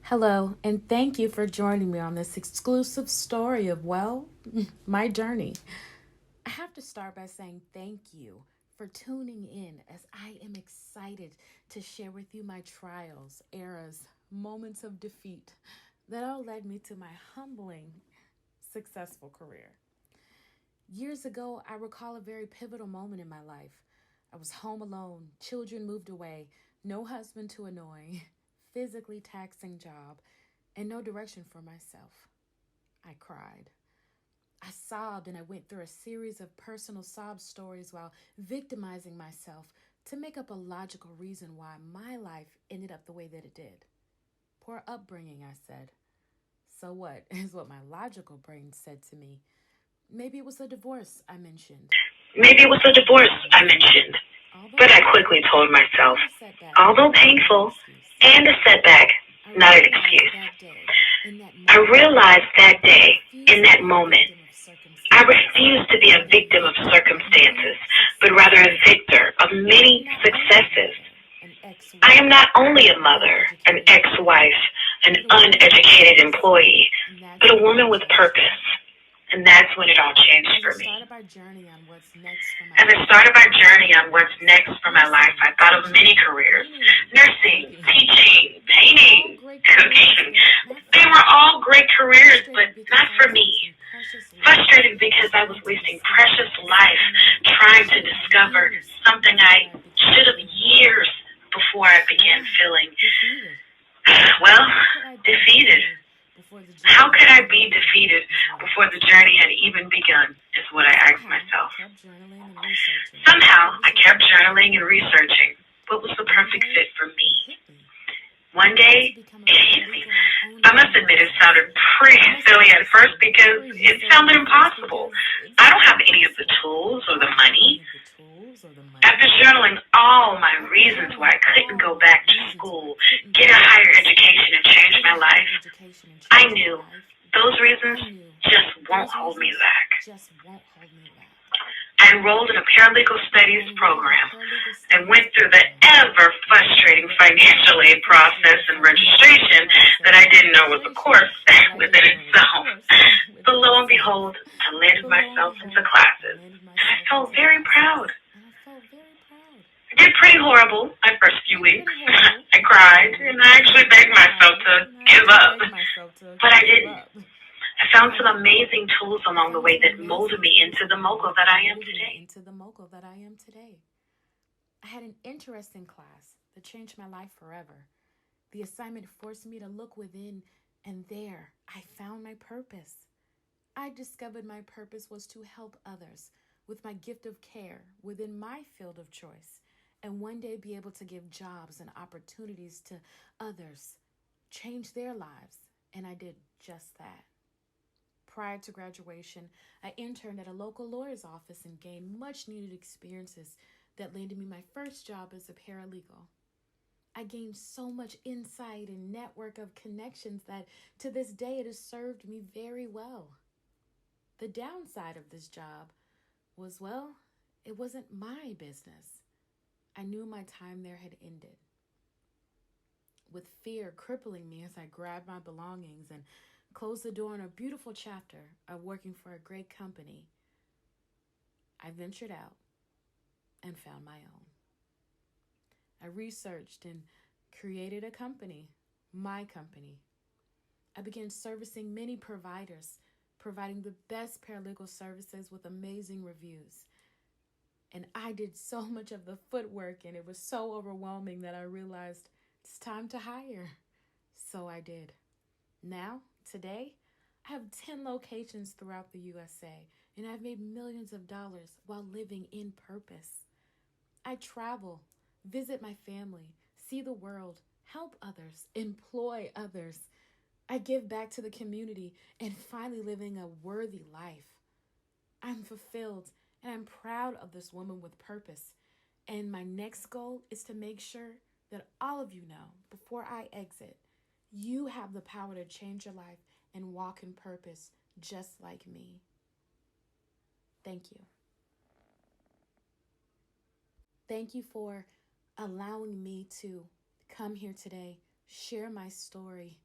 Hello, and thank you for joining me on this exclusive story of, well, my journey. I have to start by saying thank you for tuning in as I am excited to share with you my trials, errors, moments of defeat that all led me to my humbling, successful career. Years ago, I recall a very pivotal moment in my life. I was home alone, children moved away, no husband to annoy, physically taxing job, and no direction for myself. I cried. I sobbed and I went through a series of personal sob stories while victimizing myself to make up a logical reason why my life ended up the way that it did. Poor upbringing, I said. So what, is what my logical brain said to me. Maybe it was a divorce, I mentioned. Maybe it was the divorce I mentioned, Although but I quickly painful told myself, and a setback, although not an painful excuse. and a setback, I not an realized excuse. that day, in that I moment, realized that that I day, in refused to that be a moment, victim of I circumstances, refused to but be a rather a victim of victor of circumstances, many but rather a successes. victor of I many am not only a successes. mother, an ex I am wife, not only an a mother, an uneducated employee, ex-wife, an but a woman with uneducated purpose. employee, And that's but a when it all woman with changed for purpose. me. And that's when it all changed As I for me. started my journey on what's next for my As I life, started my I thought of journey many on what's careers: next for my life, nursing, I thought of many teaching, careers: painting, nursing, cooking. teaching, They were all painting, great careers, cooking. but not for They were me. all great careers, but Frustrated not because I for was me. wasting precious life Frustrated because I was trying to wasting discover precious life something I trying to should have discover years something before I I began should have feeling. years before I began Well, feeling, defeated. well, How could I be defeated. defeated before the How journey could had I even be begun? defeated Is what I before the asked journey myself. had even begun? Is what I asked Somehow, I myself. kept journaling and researching. Somehow, What was I the kept perfect fit journaling and for me? researching what was the One perfect day, fit for it me. hit me. I One wanted to day, become a it hit me. paralegal and own I my must own admit it business. sounded pretty I must silly admit at it first sounded because pretty it silly sounded at first impossible. because it I don't sounded have any of the impossible. tools or I the don't have any money. of the tools or the After money. journaling all my After reasons why journaling I couldn't all go my back to reasons why I school, couldn't get go a back higher to school, education and change get a my higher life, education and I change my knew life, those reasons I knew just won't those hold me reasons back. just won't hold me back. I enrolled in a paralegal I studies enrolled in a program paralegal and studies went through the program. ever I went through frustrating the financial ever aid process frustrating and financial aid registration that process I and didn't know was a registration course that I within didn't know was a itself. course But within lo and itself. behold, I landed But lo and myself into behold, I classes. landed And I myself felt into very proud. classes, and I felt very proud. I did pretty horrible my first I few did weeks. pretty horrible I my first few cried and weeks. I actually I begged myself cried, to and I give actually up. begged myself to But I give didn't. up. I found I some didn't. amazing tools I along the found way some that molded amazing me tools into the along the mogul way that that I am molded me today. into the mogul that I am today. I had an interesting class that changed my life forever. The assignment forced me to look within, and there I found my purpose. I discovered my purpose was to help others with my gift of care within my field of choice, and one day be able to give jobs and opportunities to others, change their lives, and I did just that. Prior to graduation, I interned at a local lawyer's office and gained much needed experiences that landed me my first job as a paralegal. I gained so much insight and network of connections that to this day it has served me very well. The downside of this job was, well, it wasn't my business. I knew my time there had ended. With fear crippling me as I grabbed my belongings and closed the door on a beautiful chapter of working for a great company, I ventured out and found my own. I researched and created a company, my company. I began servicing many providers, providing the best paralegal services with amazing reviews. And I did so much of the footwork, and it was so overwhelming that I realized it's time to hire. So I did. Now, today, I have 10 locations throughout the USA, and I've made millions of dollars while living in purpose. I travel, visit my family, see the world, help others, employ others. I give back to the community and finally living a worthy life. I'm fulfilled and I'm proud of this woman with purpose. And my next goal is to make sure that all of you know before I exit, you have the power to change your life and walk in purpose just like me. Thank you. Thank you for allowing me to come here today, share my story,